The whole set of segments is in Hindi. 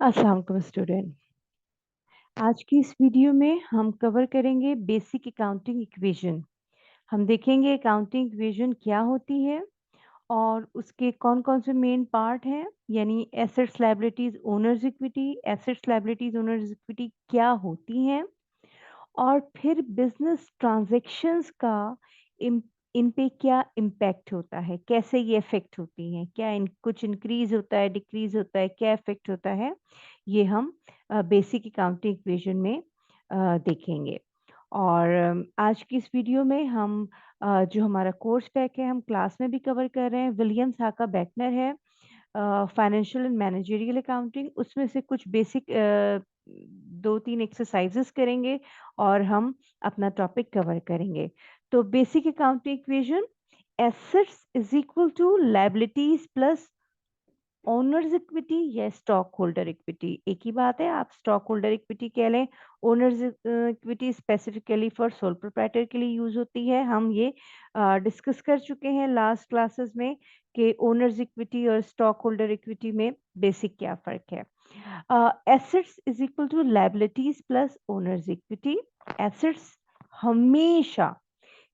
अस्सलाम वालेकुम स्टूडेंट। आज की इस वीडियो में हम कवर करेंगे बेसिक अकाउंटिंग इक्वेशन। हम देखेंगे अकाउंटिंग इक्वेशन क्या होती है और उसके कौन कौन से मेन पार्ट हैं, यानी assets liabilities owners equity. Assets liabilities owners equity क्या होती हैं और फिर बिजनेस ट्रांजैक्शंस का इन इन पे क्या इम्पैक्ट होता है, कैसे ये इफेक्ट होती हैं, क्या कुछ इंक्रीज होता है, डिक्रीज होता है, क्या इफेक्ट होता है, ये हम बेसिक अकाउंटिंग इक्वेशन में देखेंगे। और आज की इस वीडियो में हम जो हमारा कोर्स पैक है हम क्लास में भी कवर कर रहे हैं। विलियम्स हाका बैटनर है फाइनेंशियल एंड मैनेजरियल अकाउंटिंग, उसमें से कुछ बेसिक 2-3 एक्सरसाइजेस करेंगे और हम अपना टॉपिक कवर करेंगे। तो basic accounting equation, assets is equal to liabilities plus owner's equity या स्टॉक होल्डर इक्विटी, एक ही बात है। आप स्टॉक होल्डर इक्विटी कह लें, owners equity specifically for sole proprietor के लिए यूज होती है। हम ये डिस्कस कर चुके हैं लास्ट क्लासेस में कि ओनर्स इक्विटी और स्टॉक होल्डर इक्विटी में बेसिक क्या फर्क है। Assets is equal to liabilities plus owner's equity. Assets हमेशा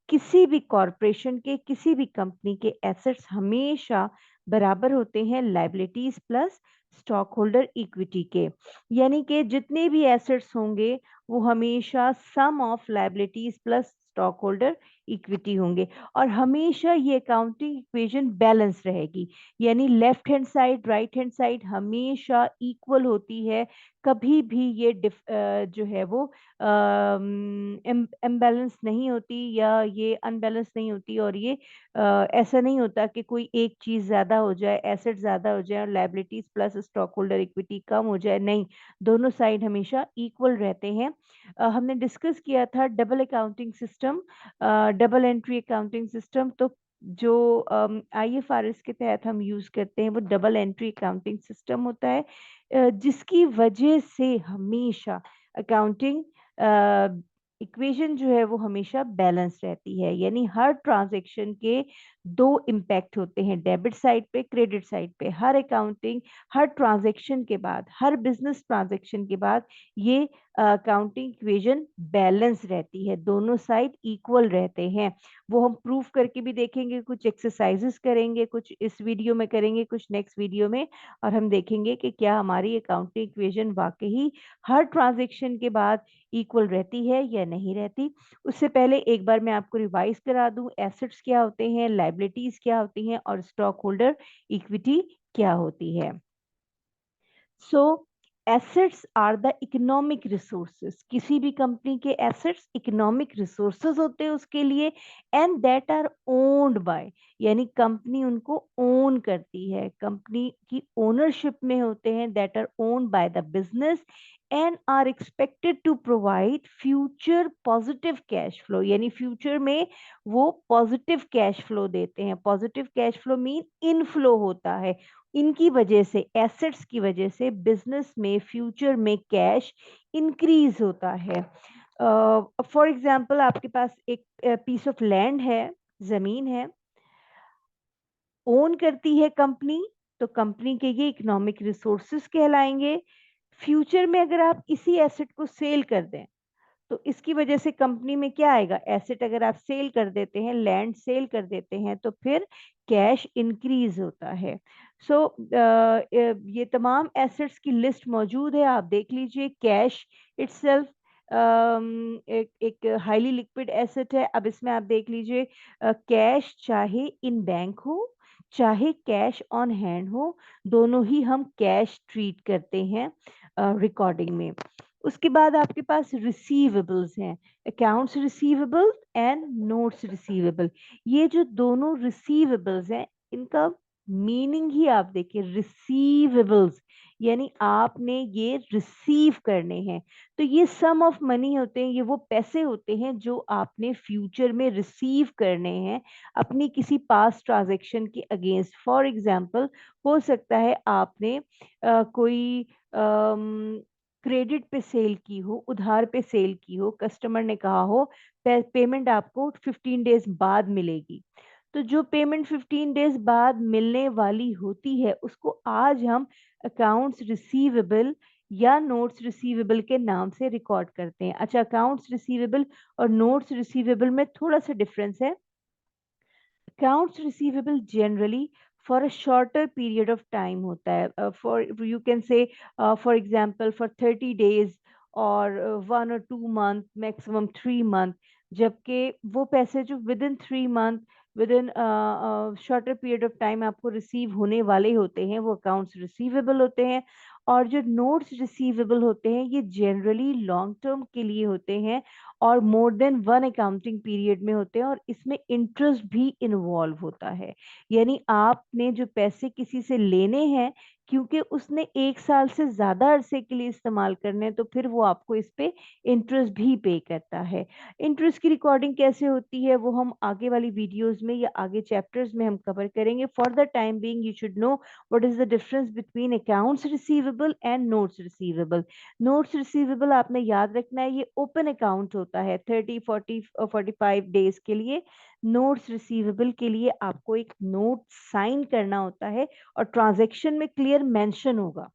किसी भी कॉरपोरेशन के, किसी भी कंपनी के एसेट्स हमेशा बराबर होते हैं liabilities plus stock holder equity के, यानी कि जितने भी एसेट्स होंगे वो हमेशा sum of liabilities plus stock holder equity होंगे। और हमेशा ये अकाउंटिंग इक्वेशन बैलेंस रहेगी, यानी left hand side right hand side हमेशा इक्वल होती है। कभी भी ये जो है वो इम्बैलेंस नहीं होती या ये अनबैलेंस नहीं होती। और ये ऐसा नहीं होता कि कोई एक चीज़ ज़्यादा हो जाए, एसेट ज़्यादा हो जाए और liabilities plus stock holder equity कम हो जाए, नहीं, दोनों साइड हमेशा इक्वल रहते हैं। हमने डिस्कस किया था double accounting system, double entry accounting system. तो जो IFRS के तहत हम यूज़ करते हैं वो डबल एंट्री अकाउंटिंग सिस्टम होता है, जिसकी वजह से हमेशा अकाउंटिंग इक्वेशन जो है वो हमेशा बैलेंस रहती है, यानी हर ट्रांजैक्शन के दो इम्पैक्ट होते हैं, डेबिट साइड पे क्रेडिट साइड पे। हर अकाउंटिंग, हर ट्रांजैक्शन के बाद, हर बिजनेस ट्रांजैक्शन के बाद ये अकाउंटिंग इक्वेशन बैलेंस रहती है, दोनों साइड इक्वल रहते हैं। वो हम प्रूफ करके भी देखेंगे, कुछ एक्सरसाइजेस करेंगे, कुछ इस वीडियो में करेंगे, कुछ नेक्स्ट वीडियो में, और हम देखेंगे कि क्या हमारी अकाउंटिंग इक्वेशन वाकई हर ट्रांजैक्शन के बाद इक्वल रहती है या नहीं रहती। उससे पहले एक बार मैं आपको रिवाइज करा दूं, एसेट्स क्या होते हैं, लायबिलिटीज क्या होती हैं और स्टॉक होल्डर इक्विटी क्या होती है। So assets are the economic resources, किसी भी कंपनी के एसेट्स इकोनॉमिक रिसोर्सेस होते हैं उसके लिए, and that are owned by, यानी कंपनी उनको ओन करती है, कंपनी की ओनरशिप में होते हैं, that are owned by the business and are expected to provide future positive cash flow, यानी फ्यूचर में वो पॉजिटिव कैश फ्लो देते हैं। Positive cash flow mean inflow होता है, इनकी वजह से, एसेट्स की वजह से बिजनेस में फ्यूचर में कैश इंक्रीज होता है। फॉर एग्जांपल आपके पास एक पीस ऑफ लैंड है, जमीन है, ओन करती है कंपनी, तो कंपनी के ये इकोनॉमिक रिसोर्सेस कहलाएंगे। फ्यूचर में अगर आप इसी एसेट को सेल कर दें तो इसकी वजह से कंपनी में क्या आएगा, एसेट अगर आप सेल कर देते हैं, लैंड सेल कर देते हैं, तो फिर कैश इंक्रीज होता है। सो ये तमाम एसेट्स की लिस्ट मौजूद है, आप देख लीजिए। कैश इटसेल्फ एक हाईली लिक्विड एसेट है। अब इसमें आप देख लीजिए, कैश चाहे इन बैंक हो चाहे कैश ऑन हैंड हो, दोनों ही हम कैश ट्रीट करते हैं रिकॉर्डिंग में। उसके बाद आपके पास रिसीवेबल्स हैं, accounts receivable and notes receivable. ये जो दोनों रिसीवेबल्स हैं इनका मीनिंग ही आप देखिए, रिसीवेबल्स यानी आपने ये रिसीव करने हैं। तो ये सम ऑफ मनी होते हैं, ये वो पैसे होते हैं जो आपने फ्यूचर में रिसीव करने हैं अपनी किसी पास्ट ट्रांजैक्शन के अगेंस्ट। फॉर एग्जांपल हो सकता है आपने कोई क्रेडिट पे सेल की हो, उधार पे सेल की हो, कस्टमर ने कहा हो पेमेंट आपको 15 डेज बाद मिलेगी, तो जो पेमेंट 15 डेज बाद मिलने वाली होती है उसको आज हम अकाउंट्स रिसीवेबल या नोट्स रिसीवेबल के नाम से रिकॉर्ड करते हैं। अच्छा, अकाउंट्स रिसीवेबल और नोट्स रिसीवेबल में थोड़ा सा डिफरेंस है। accounts receivable generally for a shorter period of time होता है, for you can say for example for 30 days or 1 or 2 month maximum 3 month, जबकि वो पैसे जो with in 3 month with in shorter period of time आपको रिसीव होने वाले होते हैं वो अकाउंट्स रिसीवेबल होते हैं। और जो नोट्स रिसीवेबल होते हैं ये जनरली लॉन्ग टर्म के लिए होते हैं और more than one accounting period में होते हैं और इसमें इंटरेस्ट भी इन्वॉल्व होता है। यानी आपने जो पैसे किसी से लेने हैं क्योंकि उसने 1 साल से ज़्यादा अरसे के लिए इस्तेमाल करने हैं तो फिर वो आपको इस पे इंटरेस्ट भी पे करता है। इंटरेस्ट की रिकॉर्डिंग कैसे होती है वो हम आगे वाली वीडियोस में या आगे चैप्टर्स में हम कवर करेंगे। For the time being you should know what is the difference between accounts receivable and notes receivable. Notes receivable आपने याद रखना है ये ओपन अकाउंट होता है 30 40 45 डेज के लिए। नोट्स रिसीवेबल के लिए आपको एक नोट साइन करना होता है और ट्रांजैक्शन में क्लियर मेंशन होगा।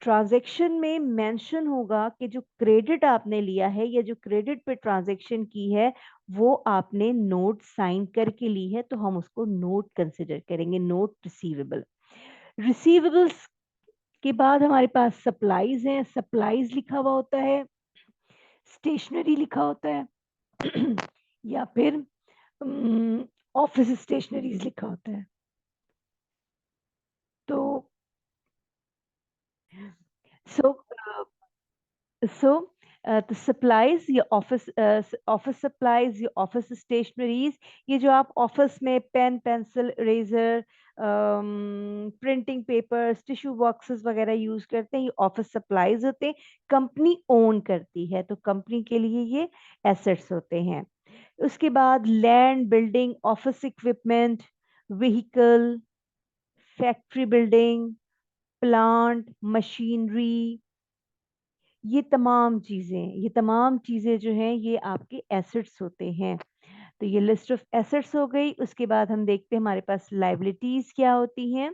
ट्रांजैक्शन में मेंशन होगा कि जो क्रेडिट आपने लिया है या जो क्रेडिट पे ट्रांजैक्शन की है वो आपने नोट साइन करके ली है तो हम उसको नोट कंसिडर करेंगे, नोट रिसीवेबल। रिसीवेबल्स के बाद हमारे पास सप्लाईज हैं। सप्लाईज लिखा हुआ होता है, स्टेशनरी लिखा होता है या फिर ऑफिस स्टेशनरीज लिखा होता है। तो सो सो द सप्लाईज या ऑफिस सप्लाईज या ऑफिस स्टेशनरीज, ये जो आप ऑफिस में pen pencil eraser printing papers tissue boxes वगैरह यूज करते हैं ये ऑफिस सप्लाईज होते हैं। कंपनी ओन करती है तो कंपनी के लिए ये एसेट्स होते हैं। उसके बाद land building office equipment vehicle factory building plant machinery, ये तमाम चीजें जो हैं ये आपके एसेट्स होते हैं। तो ये लिस्ट ऑफ एसेट्स हो गई। उसके बाद हम देखते हैं हमारे पास लाइबिलिटीज क्या होती हैं।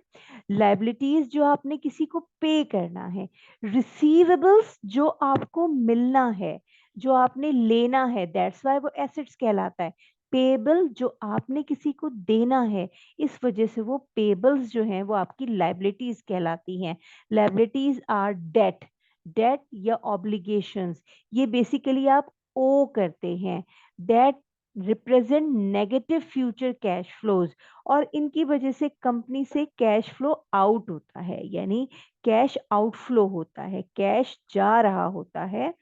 लाइबिलिटीज जो आपने किसी को पे करना है। रिसीवेबल्स जो आपको मिलना है, जो आपने लेना है, दैट्स वाई वो एसेट्स कहलाता है। पेबल जो आपने किसी को देना है, इस वजह से वो पेबल्स जो हैं वो आपकी लाइबिलिटीज कहलाती हैं। लाइबिलिटीज आर डेट, डेट या ऑब्लिगेशंस, ये बेसिकली आप ओ करते हैं। Debt represent negative future cash flows और इनकी वजह से कंपनी से कैश फ्लो आउट होता है, यानी कैश आउटफ्लो होता है, कैश जा रहा होता है।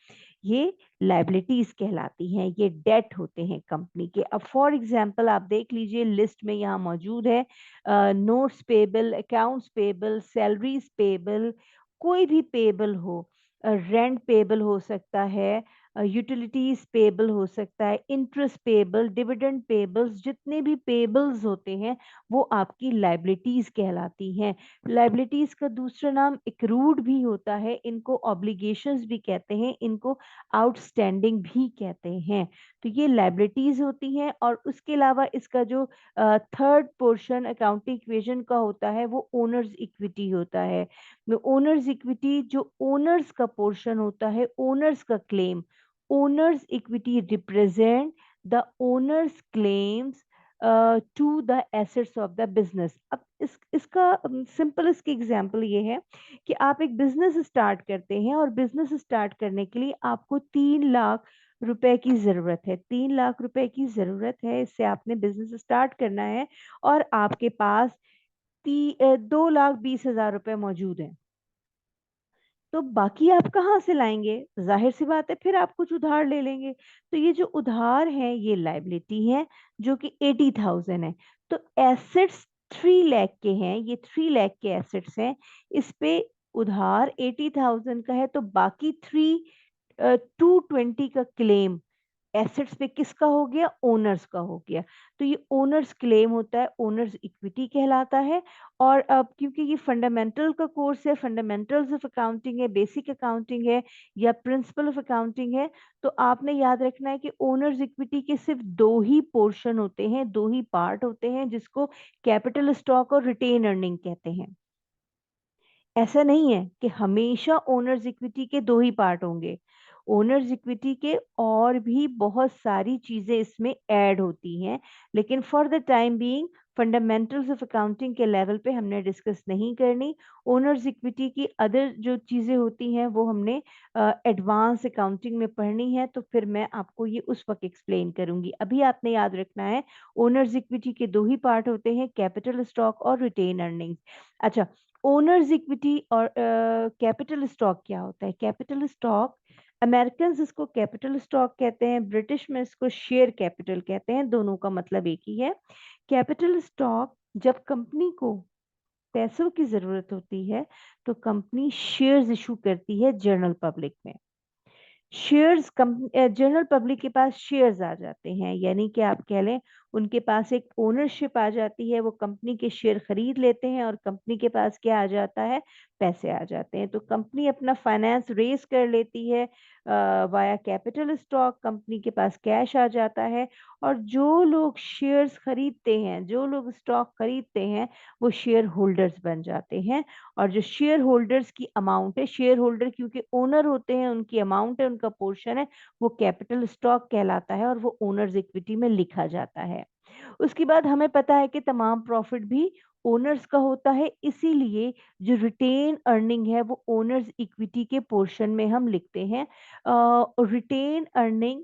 ये लाइबिलिटीज कहलाती हैं, ये डेट होते हैं कंपनी के। अब फॉर एग्जांपल आप देख लीजिए लिस्ट में यहाँ मौजूद है notes payable, accounts payable, salaries payable, कोई भी पेबल हो, रेंट पेबल हो सकता है, यूटिलिटीज पेबल हो सकता है, इंटरेस्ट पेबल, डिविडेंड पेबल्स, जितने भी पेबल्स होते हैं वो आपकी लाइबिलिटीज कहलाती हैं। लाइबिलिटीज का दूसरा नाम एक्रूड भी होता है, इनको ऑब्लिगेशंस भी कहते हैं, इनको आउटस्टैंडिंग भी कहते हैं। तो ये लाइबिलिटीज होती हैं और उसके अलावा इसका जो थर्ड पोर्शन अकाउंटिंग इक्वेशन का होता है वो ओनर्स इक्विटी होता है। ओनर्स इक्विटी जो ओनर्स का पोर्शन होता है, ओनर्स का claim, owners equity represent the owner's claims to the assets of the business। अब इसका सिंपल इसकी एग्जांपल ये है कि आप एक बिजनेस स्टार्ट करते हैं और बिजनेस स्टार्ट करने के लिए आपको 3 लाख रुपए की जरूरत है। 3 लाख रुपए की जरूरत है, इससे आपने बिजनेस स्टार्ट करना है और आपके पास 2,20,000 रुपए मौजूद है। तो बाकी आप कहाँ से लाएंगे? जाहिर सी बात है फिर आप कुछ उधार ले लेंगे। तो ये जो उधार है ये लाइबिलिटी है जो कि 80,000 है। तो एसेट्स 3 लाख के हैं, ये 3 लाख के एसेट्स हैं। इस पे उधार 80,000 का है तो बाकी 220 का क्लेम एसेट्स पे किसका हो गया? ओनर्स का हो गया। तो ये ओनर्स क्लेम होता है, ओनर्स इक्विटी कहलाता है। और अब क्योंकि ये फंडामेंटल का कोर्स है, फंडामेंटल्स ऑफ अकाउंटिंग है, बेसिक अकाउंटिंग है या प्रिंसिपल ऑफ अकाउंटिंग है, तो आपने याद रखना है कि ओनर्स इक्विटी के सिर्फ दो ही पोर्शन होते हैं, दो ही पार्ट होते हैं, जिसको कैपिटल स्टॉक और रिटेन अर्निंग कहते हैं। ऐसा नहीं है कि हमेशा ओनर्स इक्विटी के दो ही पार्ट होंगे। ओनर्स इक्विटी के और भी बहुत सारी चीजें इसमें ऐड होती हैं, लेकिन for the time being fundamentals of accounting के लेवल पे हमने डिस्कस नहीं करनी। ओनर्स इक्विटी की अदर जो चीजें होती हैं वो हमने एडवांस अकाउंटिंग में पढ़नी है, तो फिर मैं आपको ये उस वक्त एक्सप्लेन करूंगी। अभी आपने याद रखना है ओनर्स इक्विटी के दो ही पार्ट होते हैं, कैपिटल स्टॉक और रिटेन अर्निंग्स। अच्छा, ओनर्स इक्विटी और कैपिटल स्टॉक क्या होता है? कैपिटल स्टॉक, अमेरिकन इसको कैपिटल स्टॉक कहते हैं, ब्रिटिश में इसको शेयर कैपिटल कहते हैं, दोनों का मतलब एक ही है। कैपिटल स्टॉक, जब कंपनी को पैसों की जरूरत होती है तो कंपनी शेयर्स इशू करती है जनरल पब्लिक में। शेयर्स जनरल पब्लिक के पास शेयर्स आ जाते हैं, यानी कि आप कह लें उनके पास एक ओनरशिप आ जाती है, वो कंपनी के शेयर खरीद लेते हैं और कंपनी के पास क्या आ जाता है? पैसे आ जाते हैं। तो कंपनी अपना फाइनेंस रेस कर लेती है वाया कैपिटल स्टॉक, कंपनी के पास कैश आ जाता है। और जो लोग शेयर्स खरीदते हैं, जो लोग स्टॉक खरीदते हैं, वो शेयर होल्डर्स बन जाते हैं। और जो शेयर होल्डर्स की अमाउंट है, शेयर होल्डर क्योंकि ओनर होते हैं, उनकी अमाउंट है, उनका पोर्शन है, वो कैपिटल स्टॉक कहलाता है और वो ओनर्स इक्विटी में लिखा जाता है। उसके बाद हमें पता है कि तमाम प्रॉफिट भी ओनर्स का होता है, इसीलिए जो रिटेन अर्निंग है वो ओनर्स इक्विटी के पोर्शन में हम लिखते हैं। रिटेन अर्निंग,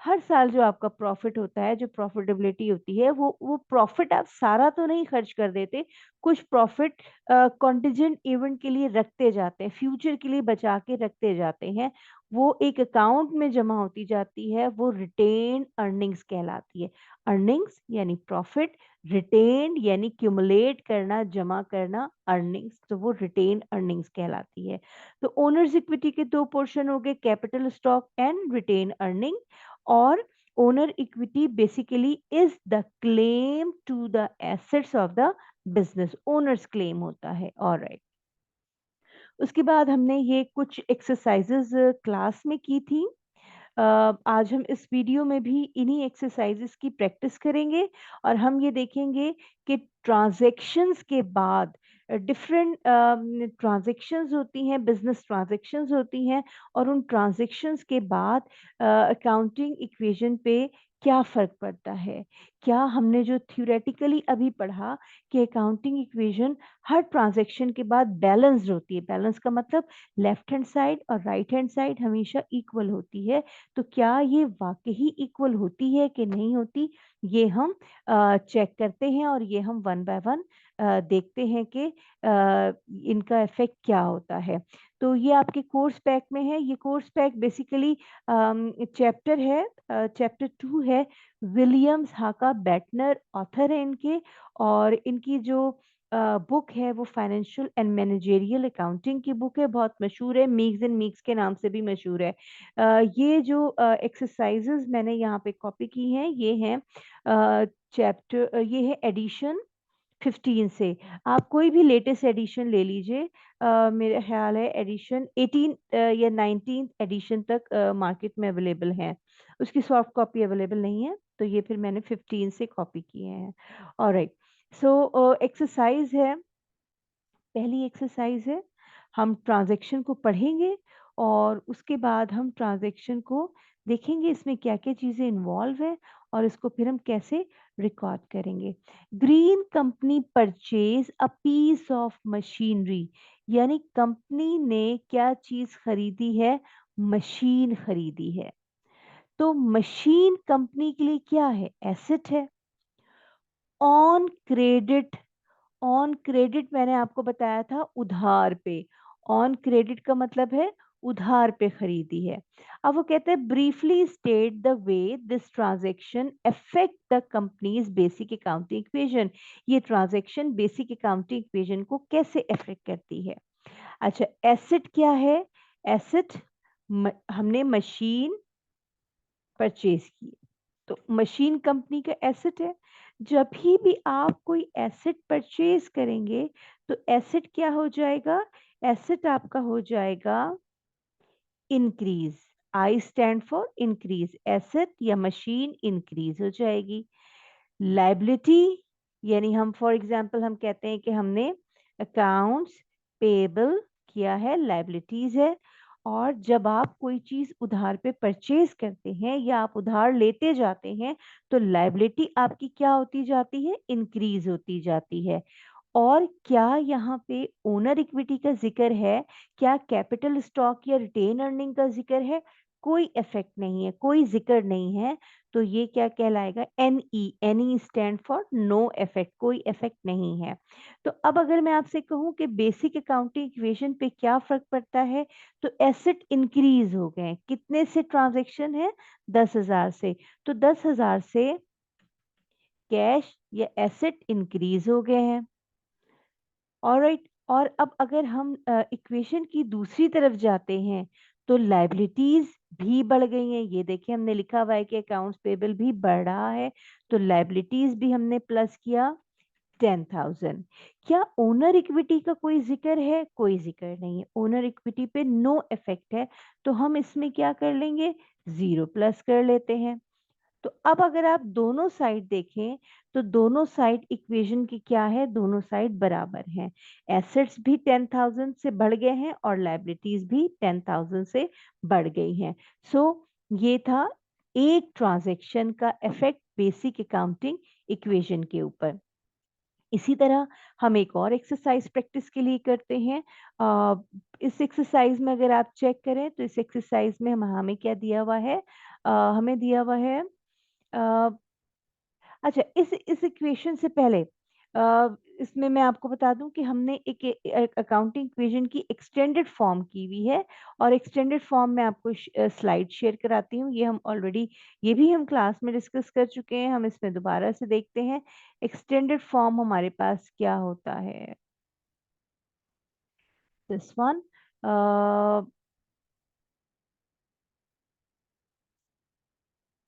हर साल जो आपका प्रॉफिट होता है, जो प्रॉफिटेबिलिटी होती है, वो प्रॉफिट आप सारा तो नहीं खर्च कर देते, कुछ प्रॉफिट कॉन्टिजेंट इवेंट के लिए रखते जाते हैं, फ्यूचर के लिए बचा के रखते जाते हैं। वो एक अकाउंट में जमा होती जाती है, वो रिटेन अर्निंग्स कहलाती है। अर्निंग्स यानी प्रॉफिट, रिटेन यानी क्यूमुलेट करना, जमा करना, अर्निंग्स, तो वो रिटेन अर्निंग्स कहलाती है। तो ओनर्स इक्विटी के दो पोर्शन हो गए, capital stock and retain earning. और owner equity basically is the claim to the assets of the business, owners claim होता है। ऑलराइट, उसके बाद हमने ये कुछ एक्सरसाइजेस क्लास में की थी। आज हम इस वीडियो में भी इन्हीं एक्सरसाइजेस की प्रैक्टिस करेंगे और हम ये देखेंगे कि ट्रांजैक्शंस के बाद डिफरेंट ट्रांजैक्शंस होती हैं, बिजनेस ट्रांजैक्शंस होती हैं, और उन ट्रांजैक्शंस के बाद अकाउंटिंग इक्वेशन पे क्या फ़र्क पड़ता है। क्या हमने जो थ्योरेटिकली अभी पढ़ा कि अकाउंटिंग इक्वेशन हर ट्रांजैक्शन के बाद बैलेंस्ड होती है, बैलेंस का मतलब लेफ्ट हैंड साइड और राइट हैंड साइड हमेशा इक्वल होती है, तो क्या ये वाकई इक्वल होती है कि नहीं होती, ये हम चेक करते हैं और ये हम वन बाय वन देखते हैं कि इनका इफेक्ट क्या होता है। तो ये आपके कोर्स पैक में है। ये कोर्स पैक बेसिकली चैप्टर है, चैप्टर 2 है। विलियम्स हाका बैटनर ऑथर है इनके, और इनकी जो बुक है वो फाइनेंशियल एंड मैनेजेरियल अकाउंटिंग की बुक है, बहुत मशहूर है, मीक्स एंड मीक्स के नाम से भी मशहूर है। ये जो एक्सरसाइजेज मैंने यहाँ पे कॉपी की हैं, ये हैं चैप्टर, ये है एडिशन 15 से। आप कोई भी लेटेस्ट एडिशन ले लीजिए, मेरा ख्याल है एडिशन 18 या 19 एडिशन तक मार्केट में अवेलेबल है, उसकी सॉफ्ट कॉपी अवेलेबल नहीं है, तो ये फिर मैंने 15 से कॉपी किए हैं। ऑलराइट, सो एक्सरसाइज है, पहली एक्सरसाइज है, हम ट्रांजैक्शन को पढ़ेंगे और उसके बाद हम ट्रांजैक्शन को देखेंगे इसमें क्या क्या चीज़ें इन्वॉल्व है और इसको फिर हम कैसे रिकॉर्ड करेंगे। Green company purchase a piece of machinery, यानी कंपनी ने क्या चीज़ खरीदी है? मशीन खरीदी है। तो मशीन कंपनी के लिए क्या है? एसेट है। ऑन क्रेडिट, ऑन क्रेडिट मैंने आपको बताया था उधार पे, ऑन क्रेडिट का मतलब है उधार पे खरीदी है। अब वो कहते हैं briefly state the way this transaction affect the companies basic accounting equation, ये ट्रांजैक्शन बेसिक अकाउंटिंग इक्वेशन को कैसे अफेक्ट करती है। अच्छा, एसेट क्या है? एसेट, हमने मशीन परचेज किए, तो मशीन कंपनी का एसेट है। जब भी आप कोई एसेट परचेज करेंगे तो एसेट क्या हो जाएगा? एसेट आपका हो जाएगा increase. I stand for increase, asset या मशीन इंक्रीज हो जाएगी। लाइबिलिटी यानी हम फॉर एग्जांपल हम कहते हैं कि हमने अकाउंट्स पेबल किया है, लाइबिलिटीज है। और जब आप कोई चीज उधार पे परचेज करते हैं या आप उधार लेते जाते हैं तो लाइबिलिटी आपकी क्या होती जाती है? इंक्रीज होती जाती है। और क्या यहाँ पे ओनर इक्विटी का जिक्र है? क्या कैपिटल स्टॉक या रिटेन अर्निंग का जिक्र है? कोई इफेक्ट नहीं है, कोई जिक्र नहीं है। तो ये क्या कहलाएगा? NE, NE stand for no effect, कोई इफेक्ट नहीं है। तो अब अगर मैं आपसे कहूं कि बेसिक अकाउंटिंग इक्वेशन पे क्या फर्क पड़ता है, तो एसेट इंक्रीज हो गए। कितने से ट्रांजैक्शन है? 10,000 से। तो 10,000 से कैश या एसेट इंक्रीज हो गए हैं। ऑलराइट। और अब अगर हम इक्वेशन की दूसरी तरफ जाते हैं तो लाइबिलिटीज भी बढ़ गई हैं। ये देखिए हमने लिखा हुआ है कि अकाउंट्स पेबल भी बढ़ रहा है, तो लाइबिलिटीज भी हमने प्लस किया 10,000। क्या ओनर इक्विटी का कोई जिक्र है? कोई जिक्र नहीं है, ओनर इक्विटी पे नो इफेक्ट है। तो हम इसमें क्या कर लेंगे? 0 प्लस कर लेते हैं। तो अब अगर आप दोनों साइड देखें तो दोनों साइड इक्वेशन की क्या है? दोनों साइड बराबर हैं। एसेट्स भी 10,000 से बढ़ गए हैं और लाइबिलिटीज भी 10,000 से बढ़ गई हैं। सो ये था एक ट्रांजैक्शन का इफेक्ट बेसिक अकाउंटिंग इक्वेशन के ऊपर। इसी तरह हम एक और एक्सरसाइज प्रैक्टिस के लिए करते हैं। इस एक्सरसाइज में अगर आप चेक करें तो इस एक्सरसाइज में हमें क्या दिया हुआ है? हमें दिया हुआ है अ, अच्छा, इस इक्वेशन से पहले इसमें मैं आपको बता दूं कि हमने एक अकाउंटिंग इक्वेशन की एक्सटेंडेड फॉर्म की हुई है। और एक्सटेंडेड फॉर्म में आपको स्लाइड शेयर कराती हूँ। ये हम ऑलरेडी, ये भी हम क्लास में डिस्कस कर चुके हैं, हम इसमें दोबारा से देखते हैं। एक्सटेंडेड फॉर्म हमारे पास क्या होता है? This one.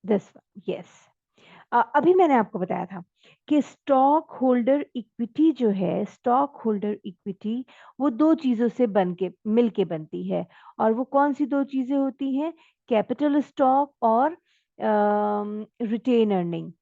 This one, yes. अभी मैंने आपको बताया था कि स्टॉक होल्डर इक्विटी जो है, स्टॉक होल्डर इक्विटी वो दो चीजों से बन के मिल के बनती है। और वो कौन सी दो चीजें होती हैं? कैपिटल स्टॉक और रिटेन अर्निंग।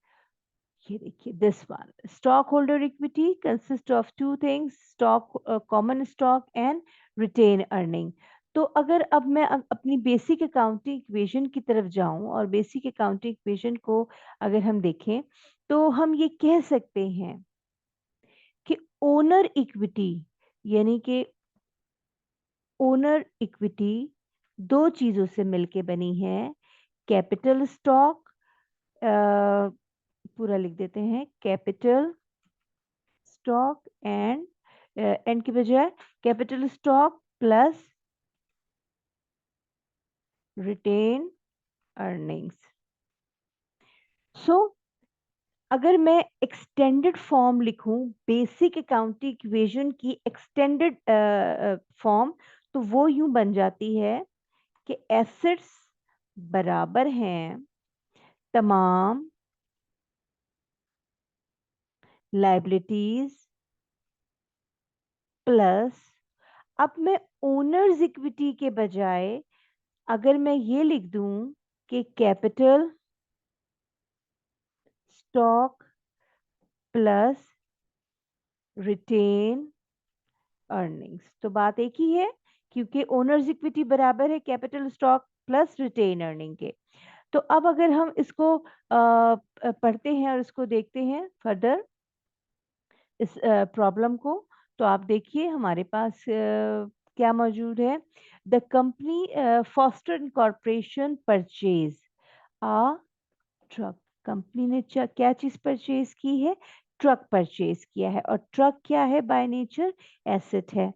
ये देखिए this one, stock holder equity consist of two things, stock common stock and retain earning. तो अगर अब मैं अपनी बेसिक अकाउंटिंग इक्वेशन की तरफ जाऊं और बेसिक अकाउंटिंग इक्वेशन को अगर हम देखें तो हम ये कह सकते हैं कि ओनर इक्विटी यानी कि ओनर इक्विटी दो चीजों से मिलके बनी है। कैपिटल स्टॉक, पूरा लिख देते हैं, कैपिटल स्टॉक एंड एंड की बजाय capital stock plus retain earnings. So अगर मैं एक्सटेंडेड फॉर्म लिखूं बेसिक अकाउंटिंग इक्वेशन की एक्सटेंडेड फॉर्म, तो वो यूं बन जाती है कि एसेट्स बराबर हैं तमाम लाइबिलिटीज प्लस, अब मैं ओनर्स इक्विटी के बजाय अगर मैं ये लिख दूं कि capital stock plus retain earnings, तो बात एक ही है क्योंकि ओनर्स इक्विटी बराबर है capital stock plus retain earning के। तो अब अगर हम इसको पढ़ते हैं और इसको देखते हैं फर्दर इस प्रॉब्लम को, तो आप देखिए हमारे पास क्या मौजूद है। The company Foster corporation purchase a truck. Company ने क्या चीज परचेज की है? ट्रक परचेज किया है। और ट्रक क्या है? बाय नेचर एसेट है।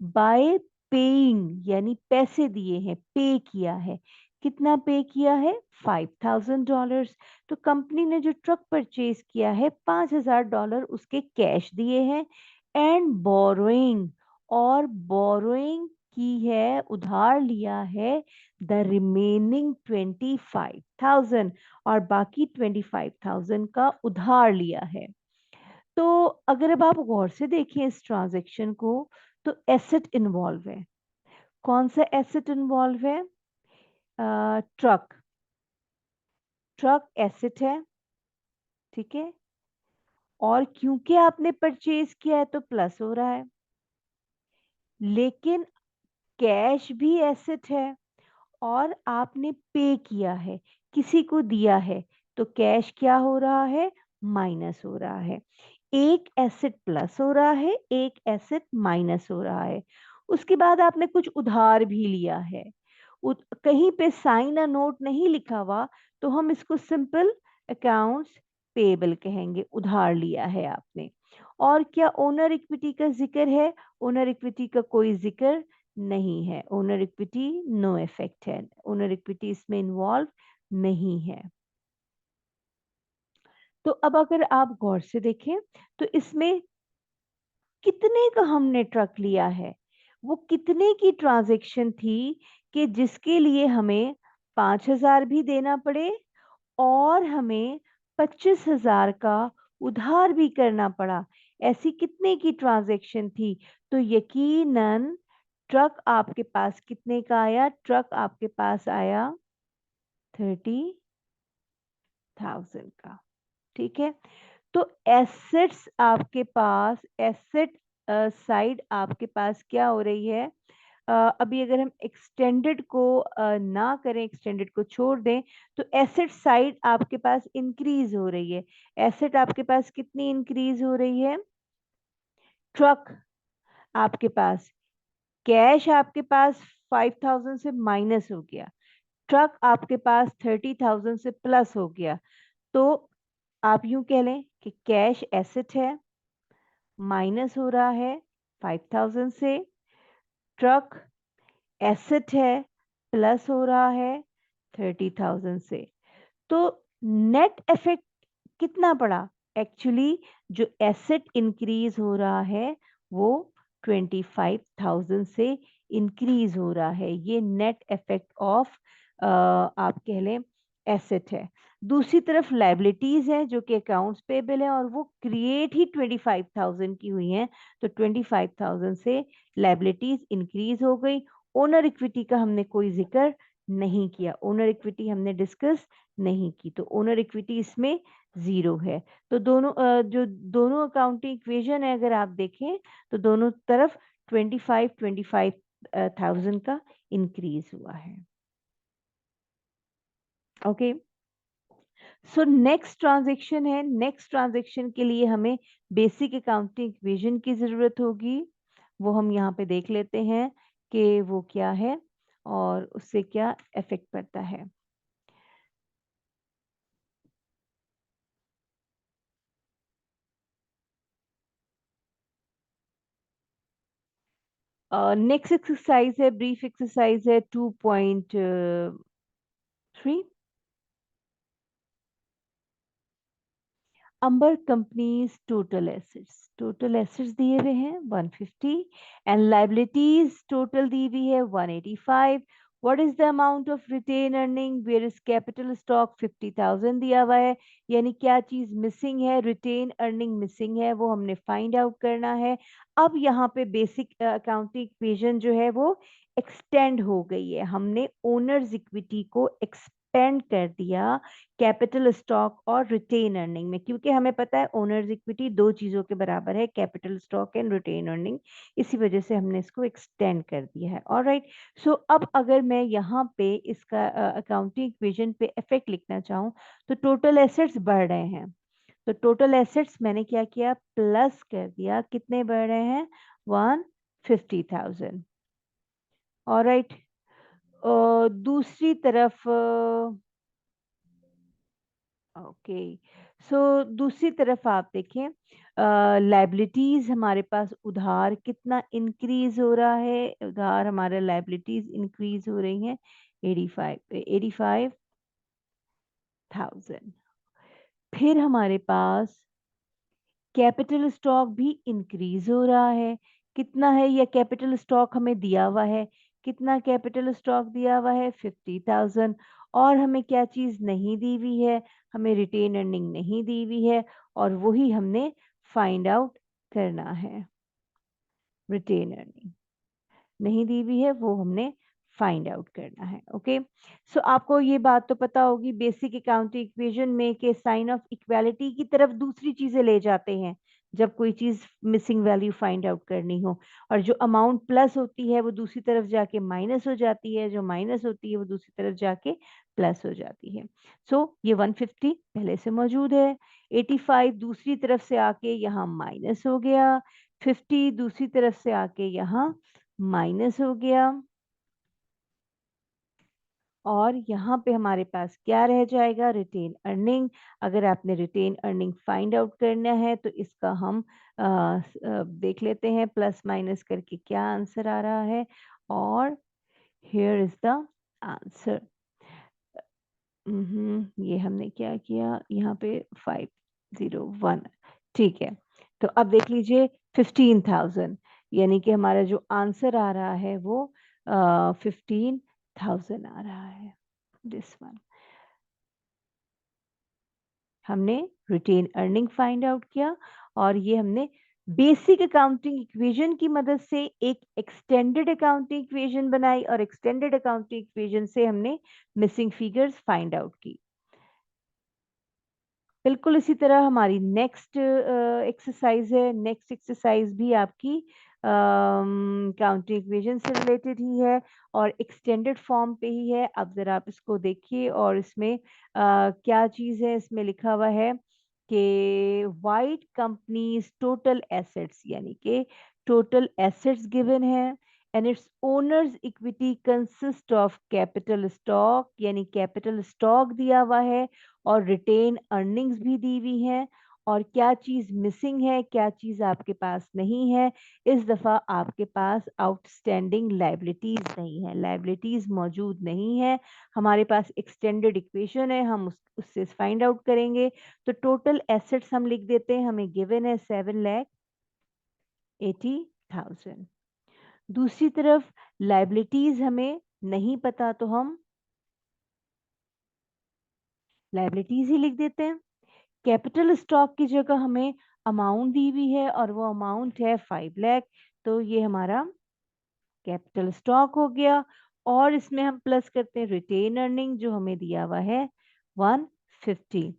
बाय पेइंग यानी पैसे दिए हैं, पे किया है। कितना पे किया है? $5,000। तो कंपनी ने जो ट्रक परचेज किया है $5,000 उसके कैश दिए हैं। एंड बोरोइंग, और बोरोइंग की है, उधार लिया है द रिमेनिंग 25,000 और बाकी 25,000 का उधार लिया है। तो अगर अब आप गौर से देखें इस ट्रांजैक्शन को तो एसेट इन्वॉल्व है। कौन सा एसेट इन्वॉल्व है? ट्रक। ट्रक एसेट है, ठीक है। और क्योंकि आपने परचेज किया है तो प्लस हो रहा है, लेकिन कैश भी एसेट है और आपने पे किया है, किसी को दिया है, तो कैश क्या हो रहा है? माइनस हो रहा है। एक एसेट प्लस हो रहा है, एक एसेट माइनस हो रहा है। उसके बाद आपने कुछ उधार भी लिया है, कहीं पे साइन अ नोट नहीं लिखा हुआ, तो हम इसको सिंपल अकाउंट्स पेबल कहेंगे, उधार लिया है आपने। और क्या ओनर इक्विटी का जिक्र है? ओनर इक्विटी का कोई जिक्र नहीं है। ओनर इक्विटी नो इफेक्ट है, ओनर इक्विटी इसमें इन्वॉल्व नहीं है। तो अब अगर आप गौर से देखें तो इसमें कितने का हमने ट्रक लिया है, वो कितने की ट्रांजैक्शन थी कि जिसके लिए हमें 5,000 भी देना पड़े और हमें 25,000 का उधार भी करना पड़ा। ऐसी कितने की ट्रांजैक्शन थी? तो यकीनन ट्रक आपके पास कितने का आया? ट्रक आपके पास आया 30,000 का, ठीक है। तो एसेट्स आपके पास, एसेट साइड आपके पास क्या हो रही है? अभी अगर हम एक्सटेंडेड को ना करें, एक्सटेंडेड को छोड़ दें, तो एसेट साइड आपके पास इंक्रीज हो रही है। एसेट आपके पास कितनी इंक्रीज हो रही है? ट्रक आपके पास, कैश आपके पास 5,000 से माइनस हो गया, ट्रक आपके पास 30,000 से प्लस हो गया। तो आप यूं कह लें कि कैश एसेट है, माइनस हो रहा है 5,000 से, ट्रक एसेट है, प्लस हो रहा है 30,000 से। तो नेट इफेक्ट कितना पड़ा? एक्चुअली जो एसेट इंक्रीज हो रहा है वो 25,000 से इंक्रीज हो रहा है। ये नेट इफेक्ट ऑफ आप कह लें एसेट है। दूसरी तरफ लाइबिलिटीज है जो कि अकाउंट्स पेबल है और वो क्रिएट ही 25,000 की हुई हैं, तो 25,000 से लाइबिलिटीज इंक्रीज हो गई। ओनर इक्विटी का हमने कोई जिक्र नहीं किया, ओनर इक्विटी हमने डिस्कस नहीं की, तो ओनर इक्विटी इसमें जीरो है। तो दोनों जो दोनों अकाउंटिंग इक्वेशन है अगर आप देखें तो दोनों तरफ 25,000 का इंक्रीज हुआ है। ओके, सो नेक्स्ट ट्रांजेक्शन है। नेक्स्ट ट्रांजेक्शन के लिए हमें बेसिक अकाउंटिंग इक्वेशन की जरूरत होगी, वो हम यहाँ पे देख लेते हैं कि वो क्या है और उससे क्या इफेक्ट पड़ता है। नेक्स्ट एक्सरसाइज है, ब्रीफ एक्सरसाइज है 2.3। अंबर कंपनीज टोटल एसेट्स दिए हुए हैं 150 एंड लाइबिलिटीज टोटल दी हुई है 185। What is the amount of retain earning where is capital stock 50,000 दिया हुआ है, यानी क्या चीज मिसिंग है? रिटेन अर्निंग मिसिंग है, वो हमने फाइंड आउट करना है। अब यहाँ पे बेसिक अकाउंटिंग इक्वेशन जो है वो एक्सटेंड हो गई है, हमने ओनर्स इक्विटी को एक्सपेंड कर दिया कैपिटल स्टॉक और रिटेन अर्निंग में, क्योंकि हमें पता है ओनर्स इक्विटी दो चीजों के बराबर है, capital stock and retain earning, इसी वजह से हमने इसको एक्सटेंड कर दिया है। ऑलराइट, सो अब अगर मैं यहाँ पे इसका अकाउंटिंग इक्वेशन पे इफेक्ट लिखना चाहूँ तो टोटल एसेट्स बढ़ रहे हैं, तो टोटल एसेट्स मैंने क्या किया? प्लस कर दिया। कितने बढ़ रहे हैं? 150,000। ऑलराइट, दूसरी तरफ ओके, सो दूसरी तरफ आप देखें लाइबिलिटीज हमारे पास उधार कितना इंक्रीज हो रहा है? उधार हमारे लाइबिलिटीज इंक्रीज हो रही हैं 85,000। फिर हमारे पास कैपिटल स्टॉक भी इंक्रीज हो रहा है, कितना है, या कैपिटल स्टॉक हमें दिया हुआ है, कितना कैपिटल स्टॉक दिया हुआ है 50,000। और हमें क्या चीज़ नहीं दी हुई है, हमें रिटेन अर्निंग नहीं दी हुई है, और वही हमने फाइंड आउट करना है। रिटेन अर्निंग नहीं दी हुई है, वो हमने फाइंड आउट करना है। ओके, सो आपको ये बात तो पता होगी बेसिक अकाउंटिंग इक्वेशन में कि साइन ऑफ इक्वालिटी की तरफ दूसरी चीजें ले जाते हैं जब कोई चीज मिसिंग वैल्यू फाइंड आउट करनी हो, और जो अमाउंट प्लस होती है वो दूसरी तरफ जाके माइनस हो जाती है, जो माइनस होती है वो दूसरी तरफ जाके प्लस हो जाती है। सो ये 150 पहले से मौजूद है, 85 दूसरी तरफ से आके यहाँ माइनस हो गया, 50 दूसरी तरफ से आके यहाँ माइनस हो गया, और यहाँ पे हमारे पास क्या रह जाएगा, रिटेन अर्निंग। अगर आपने रिटेन अर्निंग फाइंड आउट करना है तो इसका हम देख लेते हैं प्लस माइनस करके क्या आंसर आ रहा है, और हियर इज द आंसर। ये हमने क्या किया यहाँ पे 501, ठीक है। तो अब देख लीजिए 15,000, यानी कि हमारा जो आंसर आ रहा है वो 15,000 आ रहा है, दिस वन। हमने रिटेन अर्निंग फाइंड आउट किया, और ये हमने बेसिक अकाउंटिंग इक्वेशन की मदद से एक एक्सटेंडेड अकाउंटिंग इक्वेशन बनाई, और एक्सटेंडेड अकाउंटिंग इक्वेशन से हमने मिसिंग फिगर्स फाइंड आउट की। बिल्कुल इसी तरह हमारी नेक्स्ट एक्सरसाइज है। नेक्स्ट एक्सरसाइज भी आपकी काउंटिंग इक्वेशन से रिलेटेड ही है और एक्सटेंडेड फॉर्म पे ही है। अब ज़रा आप इसको देखिए, और इसमें क्या चीज़ है, इसमें लिखा हुआ है कि वाइट कंपनीज टोटल एसेट्स, यानी कि टोटल एसेट्स गिवन है, and it's owners equity consist of capital stock, यानी कैपिटल स्टॉक दिया हुआ है और रिटेन अर्निंग्स भी दी हुई हैं, और क्या चीज़ मिसिंग है, क्या चीज़ आपके पास नहीं है। इस दफ़ा आपके पास आउटस्टैंडिंग लायबिलिटीज़ नहीं है, लायबिलिटीज़ मौजूद नहीं है। हमारे पास एक्सटेंडेड इक्वेशन है, हम उससे फाइंड आउट करेंगे। तो टोटल एसेट्स हम लिख देते हैं, हमें गिवन है 7,80,000। दूसरी तरफ लायबिलिटीज़ हमें नहीं पता, तो हम लायबिलिटीज़ ही लिख देते हैं। कैपिटल स्टॉक की जगह हमें अमाउंट दी हुई है, और वो अमाउंट है 5 लाख, तो ये हमारा कैपिटल स्टॉक हो गया। और इसमें हम प्लस करते हैं रिटेन अर्निंग जो हमें दिया हुआ है 150।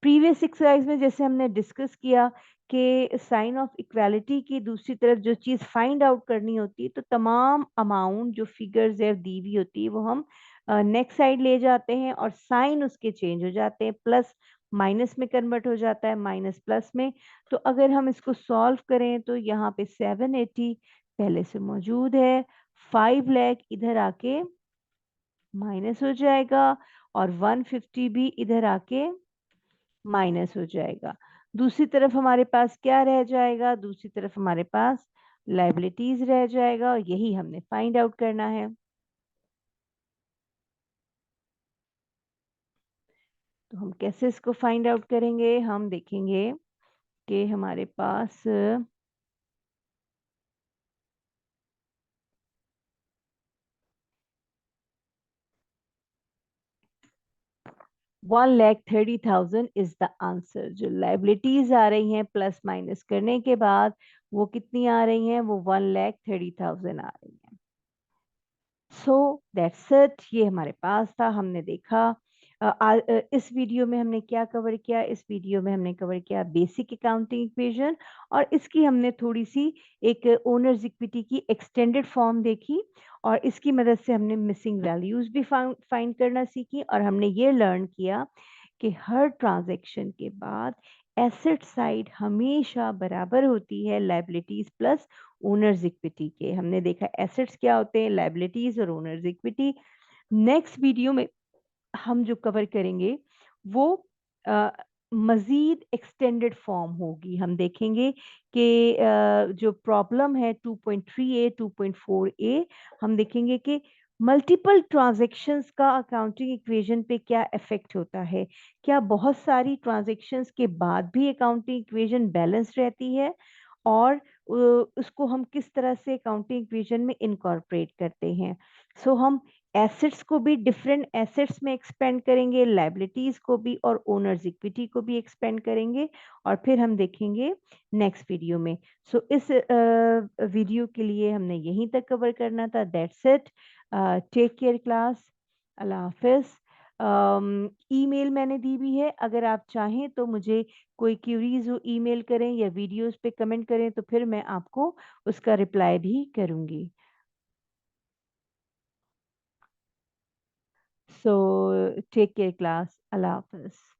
प्रीवियस एक्सरसाइज में जैसे हमने डिस्कस किया कि साइन ऑफ इक्वालिटी की दूसरी तरफ जो चीज़ फाइंड आउट करनी होती है, तो तमाम अमाउंट जो फिगर्स है दी हुई होती है वो हम नेक्स्ट साइड ले जाते हैं, और साइन उसके चेंज हो जाते हैं, प्लस माइनस में कन्वर्ट हो जाता है, माइनस प्लस में। तो अगर हम इसको सॉल्व करें तो यहाँ पे 780 पहले से मौजूद है, 5 लाख इधर आके माइनस हो जाएगा, और 150 भी इधर आके माइनस हो जाएगा। दूसरी तरफ हमारे पास क्या रह जाएगा, दूसरी तरफ हमारे पास लायबिलिटीज रह जाएगा, और यही हमने फाइंड आउट करना है। तो हम कैसे इसको फाइंड आउट करेंगे, हम देखेंगे कि हमारे पास 1,30,000 इज द आंसर। जो लाइबिलिटीज आ रही हैं प्लस माइनस करने के बाद वो कितनी आ रही हैं, वो 1,30,000 आ रही हैं। सो दैट्स इट, ये हमारे पास था, हमने देखा। इस वीडियो में हमने क्या कवर किया, इस वीडियो में हमने कवर किया बेसिक अकाउंटिंग इक्वेशन, और इसकी हमने थोड़ी सी एक ओनर्स इक्विटी की एक्सटेंडेड फॉर्म देखी, और इसकी मदद से हमने मिसिंग वैल्यूज भी फाइंड करना सीखी, और हमने ये लर्न किया कि हर ट्रांजैक्शन के बाद एसेट साइड हमेशा बराबर होती है लायबिलिटीज प्लस ओनर्स इक्विटी के। हमने देखा एसेट्स क्या होते हैं, लायबिलिटीज और ओनर्स इक्विटी। नेक्स्ट वीडियो में हम जो कवर करेंगे वो मजीद एक्सटेंडेड फॉर्म होगी। हम देखेंगे कि जो प्रॉब्लम है 2.3a 2.4a, हम देखेंगे कि मल्टीपल ट्रांजैक्शंस का अकाउंटिंग इक्वेशन पे क्या इफेक्ट होता है, क्या बहुत सारी ट्रांजैक्शंस के बाद भी अकाउंटिंग इक्वेशन बैलेंस रहती है, और उसको हम किस तरह से अकाउंटिंग इक्वेशन में इनकॉर्पोरेट करते हैं। सो हम एसेट्स को भी डिफरेंट एसेट्स में एक्सपेंड करेंगे, लायबिलिटीज़ को भी और ओनर्स इक्विटी को भी एक्सपेंड करेंगे और फिर हम देखेंगे नेक्स्ट वीडियो में। सो इस वीडियो के लिए हमने यहीं तक कवर करना था। That's it. Take care class. अल्लाह हाफ़िज़। ईमेल मैंने दी हुई है, अगर आप चाहें तो मुझे कोई क्यूरीज़ हो ईमेल करें या वीडियोज़ पे कमेंट करें तो फिर मैं आपको उसका रिप्लाई भी करूँगी। So take care class. अल्लाह हाफ़िज़।